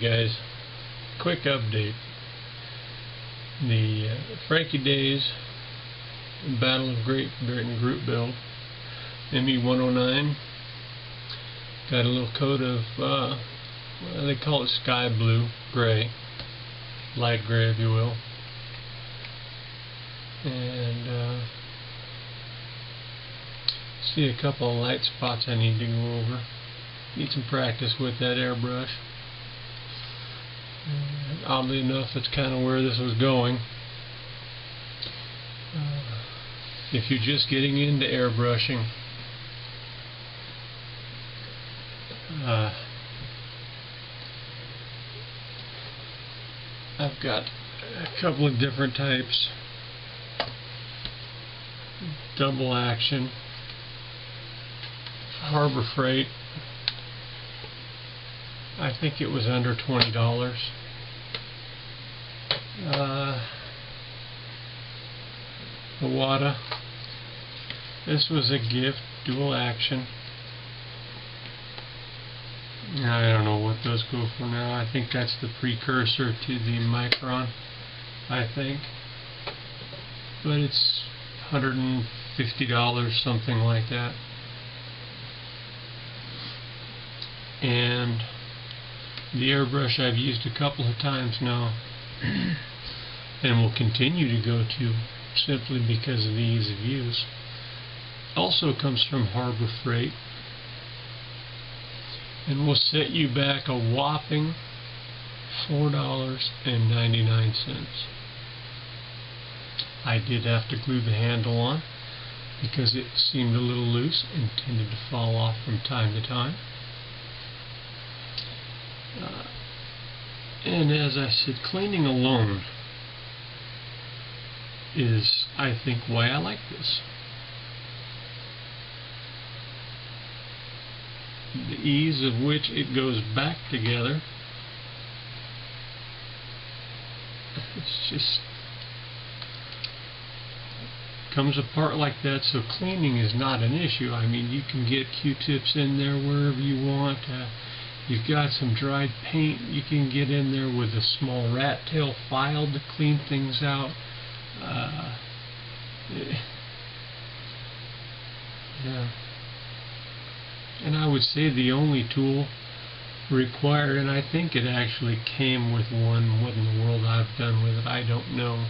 Guys, quick update. The Frankie Days Battle of Great Britain group build ME109 got a little coat of they call it sky blue, gray, light gray if you will, and see a couple of light spots I need to go over. Need some practice with that airbrush. Oddly enough, that's kind of where this was going. If you're just getting into airbrushing, I've got a couple of different types. Double action, Harbor Freight. I think it was under $20. The Wada. This was a gift, dual action. I don't know what those go for now. I think that's the precursor to the Micron, I think. But it's $150, something like that. And the airbrush I've used a couple of times now and will continue to go to simply because of the ease of use. Also comes from Harbor Freight and will set you back a whopping $4.99. I did have to glue the handle on because it seemed a little loose and tended to fall off from time to time. And as I said, cleaning alone is, I think, why I like this. The ease of which it goes back together. It's just comes apart like that, so cleaning is not an issue. I mean, you can get Q-tips in there wherever you want. You've got some dried paint, you can get in there with a small rat tail file to clean things out. Yeah. And I would say the only tool required, and I think it actually came with one, what in the world I've done with it, I don't know.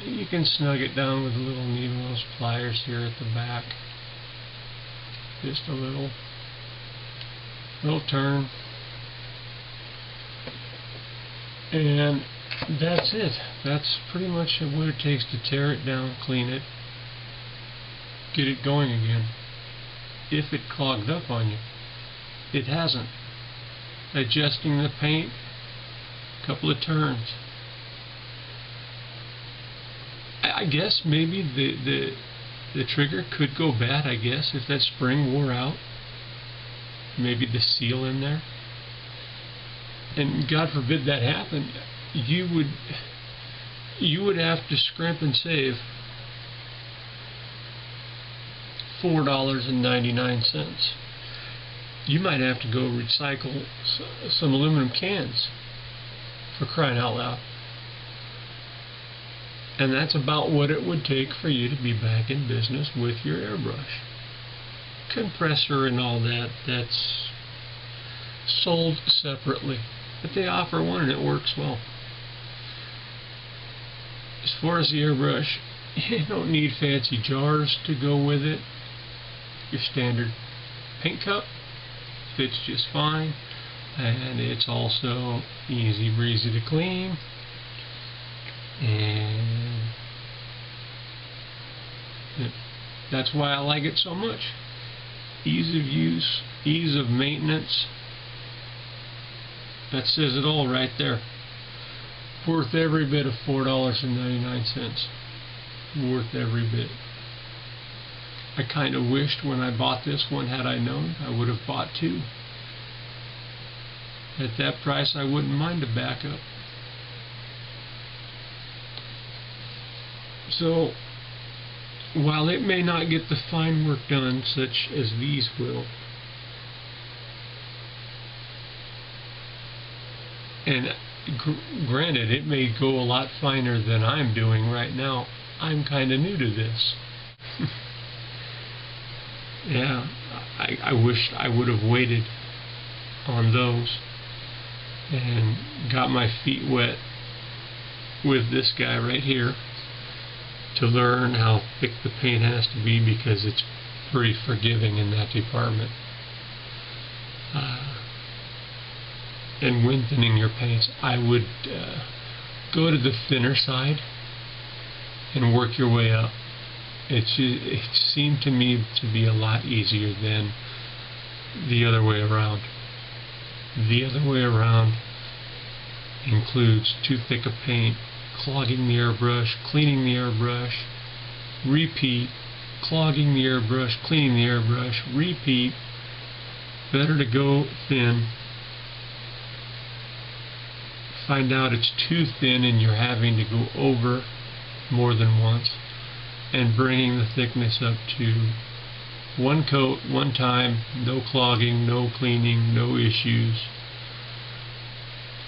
You can snug it down with a little needle, those pliers here at the back. Just a little turn, and that's it. That's pretty much what it takes to tear it down, clean it, get it going again. If it clogged up on you, it hasn't. Adjusting the paint, a couple of turns. I guess maybe the trigger could go bad, I guess, if that spring wore out. Maybe the seal in there, and God forbid that happened, you would have to scrimp and save $4.99. You might have to go recycle some aluminum cans, for crying out loud. And that's about what it would take for you to be back in business with your airbrush. Compressor and all that, that's sold separately, but they offer one and it works well. As far as the airbrush, you don't need fancy jars to go with it. Your standard paint cup fits just fine, and it's also easy breezy to clean, and that's why I like it so much. Ease of use, ease of maintenance. That says it all right there. Worth every bit of $4.99. Worth every bit. I kind of wished when I bought this one, had I known, I would have bought two. At that price, I wouldn't mind a backup. So, while it may not get the fine work done such as these will, And granted, it may go a lot finer than I'm doing right now. I'm kind of new to this. Yeah, I wish I would have waited on those and got my feet wet with this guy right here to learn how thick the paint has to be, because it's pretty forgiving in that department. And when thinning your paints, I would go to the thinner side and work your way up. It seemed to me to be a lot easier than the other way around. The other way around includes too thick a paint, clogging the airbrush, cleaning the airbrush, repeat, clogging the airbrush, cleaning the airbrush, repeat. Better to go thin, find out it's too thin and you're having to go over more than once, and bringing the thickness up to one coat, one time, no clogging, no cleaning, no issues.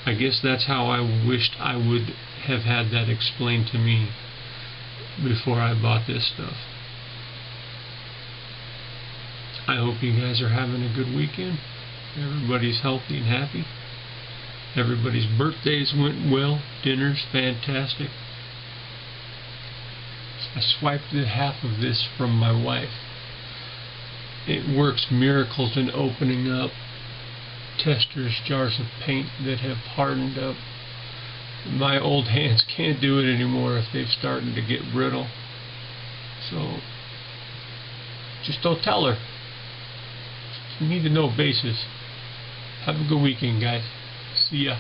I guess that's how I wished I would have had that explained to me before I bought this stuff. I hope you guys are having a good weekend. Everybody's healthy and happy. Everybody's birthdays went well. Dinner's fantastic. I swiped the half of this from my wife. It works miracles in opening up testers, jars of paint that have hardened up. My old hands can't do it anymore if they've started to get brittle. So just don't tell her. You need to know basis. Have a good weekend, guys. See ya.